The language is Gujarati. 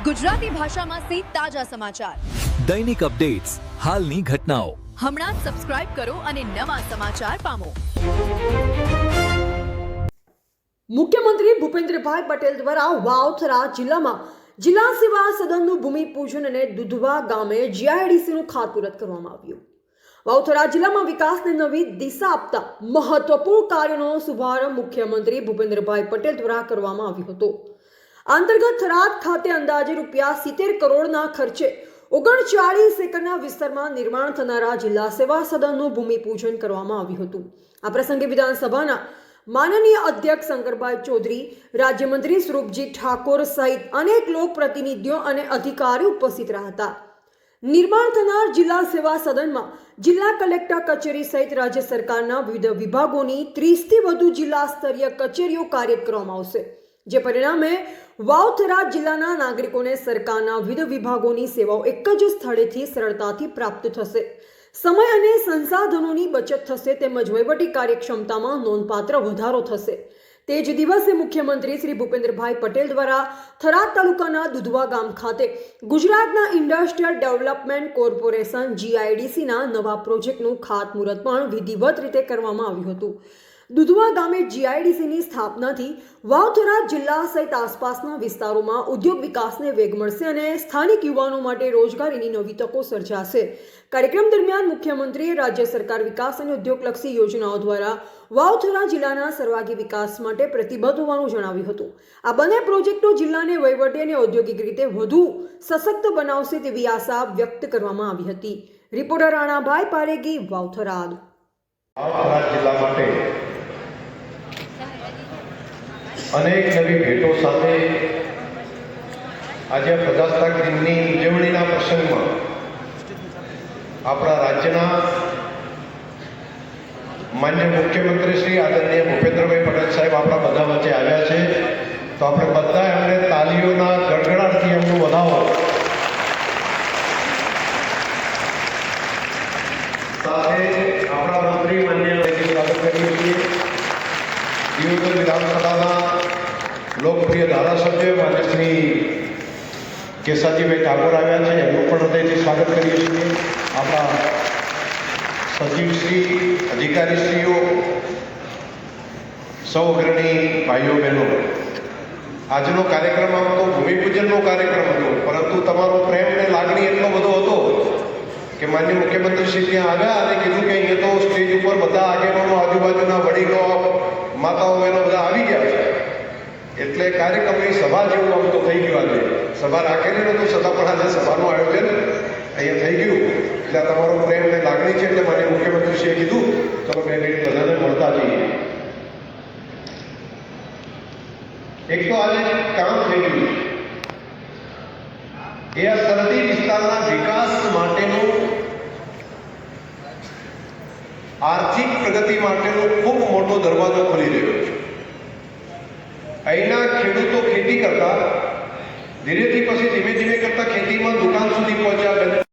ગુજરાતી ભાષામાં સે તાજા સમાચાર, દૈનિક અપડેટ્સ, હાલની ઘટનાઓ. હમણાં જ સબસ્ક્રાઇબ કરો અને નવા સમાચાર પામો. મુખ્યમંત્રી ભૂપેન્દ્રભાઈ પટેલ દ્વારા વાવથરા જિલ્લામાં જિલ્લા સેવા સદનનું ભૂમિપૂજન અને દુધવા ગામે જીઆઈડીસીનું ખાતમુહૂર્ત કરવામાં આવ્યું. વાવથરા જિલ્લામાં વિકાસને નવી દિશા આપતા મહત્વપૂર્ણ કાર્યનો શુભારંભ મુખ્યમંત્રી ભૂપેન્દ્રભાઈ પટેલ દ્વારા કરવામાં આવ્યો હતો. અંતર્ગત થરાદ ખાતે અંદાજે ₹70 કરોડના ખર્ચે 39 એકરના વિસ્તારમાં નિર્માણ થનારા જિલ્લા સેવા સદનનું ભૂમિપૂજન કરવામાં આવ્યું હતું. આ પ્રસંગે વિધાનસભાના માનનીય અધ્યક્ષ શંકરભાઈ ચૌધરી, રાજ્યમંત્રી સ્વરૂપજી ઠાકોર સહિત અનેક લોકપ્રતિનિધિઓ અને અધિકારીઓ ઉપસ્થિત રહ્યા હતા. નિર્માણ થનાર જિલ્લા સેવા સદનમાં જિલ્લા કલેક્ટર કચેરી સહિત રાજ્ય સરકારના વિવિધ વિભાગોની 30થી વધુ જિલ્લા સ્તરીય કચેરીઓ કાર્યરત કરવામાં આવશે, જે પરિણામે વાવથરા જિલ્લાના નાગરિકોને સરકારના વિવિધ વિભાગોની સેવાઓ એક જ સ્થળેથી સરળતાથી પ્રાપ્ત થશે. સમય અને સંસાધનોની બચત થશે, તેમજ વહીવટી કાર્યક્ષમતામાં નોંધપાત્ર વધારો થશે. તે જ દિવસે મુખ્યમંત્રી શ્રી ભૂપેન્દ્રભાઈ પટેલ દ્વારા થરાદ તાલુકાના દુધવા ગામ ખાતે ગુજરાતના ઇન્ડસ્ટ્રીયલ ડેવલપમેન્ટ કોર્પોરેશન GIDCના નવા પ્રોજેક્ટનું ખાતમુહૂર્ત પણ વિધિવત રીતે કરવામાં આવ્યું હતું. દુધવા ગામે GIDCની સ્થાપનાથી વાવથરા જિલ્લા સહિત આસપાસના વિસ્તારોમાં ઉદ્યોગ વિકાસને વેગ મળશે અને સ્થાનિક યુવાનો માટે રોજગારીની નવી તકો સર્જાશે. કાર્યક્રમ દરમિયાન મુખ્યમંત્રીએ રાજ્ય સરકાર વિકાસ અને ઉદ્યોગલક્ષી યોજનાઓ દ્વારા વાવથરા જિલ્લાના સર્વાંગી વિકાસ માટે પ્રતિબદ્ધ હોવાનું જણાવ્યું હતું. આ બંને પ્રોજેક્ટો જિલ્લાને વહીવટી અને ઔદ્યોગિક રીતે વધુ સશક્ત બનાવશે તેવી આશા વ્યક્ત કરવામાં આવી હતી. રિપોર્ટર રાણાભાઈ પારેગી, વાવથરા. જિલ્લા માટે અનેક નવી ભેટો સાથે આજે પ્રજાસત્તાક દિનની ઉજવણીના પ્રસંગમાં આપણા રાજ્યના માન્ય મુખ્યમંત્રી શ્રી આદરણીય ભૂપેન્દ્રભાઈ પટેલ સાહેબ આપણા બધા વચ્ચે આવ્યા છે, તો આપણે બધા એમને તાલીઓના ગડગડાટથી એમનું વધાવો સાથે આપણા મંત્રી માન્ય સ્વાગત કરીએ છીએ. દિયોદર વિધાનસભાના લોકપ્રિય ધારાસભ્ય માન્ય શ્રી કેસાજીભાઈ ઠાકોર આવ્યા છે, એમનું પણ હૃદયથી સ્વાગત કરીએ છીએ. આપણા સચિવશ્રી, અધિકારીશ્રીઓ, સૌ અગ્રણી ભાઈઓ બહેનો, આજનો કાર્યક્રમ આમ તો ભૂમિપૂજનનો કાર્યક્રમ હતો, પરંતુ તમારો પ્રેમ અને લાગણી એટલો બધો હતો કે માન્ય મુખ્યમંત્રી શ્રી ત્યાં આવ્યા અને કીધું કે અહીંયા તો સ્ટેજ ઉપર બધા આગેવાનો, આજુબાજુના વડીલો, માતાઓ બહેનો બધા આવી ગયા છે, એટલે કાર્યક્રમની સભા જેવું આમ તો થઈ ગયું. આજે સભા રાખેલી નહોતું, છતાં પણ આજે સભાનું આયોજન અહીંયા થઈ ગયું. એટલે તમારો પ્રેમ અને લાગણી છે, એટલે માન્ય મુખ્યમંત્રીશ્રીએ કીધું ચલો બે મિનિટ બધાને મળતા જઈએ. એક તો આજે કામ થઈ ગયું એ આ સરહદી વિસ્તારના વિકાસ માટેનું, આર્થિક પ્રગતિ માટેનો ખૂબ મોટો દરવાજો ખોલી રહ્યો છે. અહીંના ખેડૂતો ખેતી કરતા ધીરેથી પછી ધીમે ધીમે કરતા ખેતીમાં દુકાન સુધી પહોંચ્યા.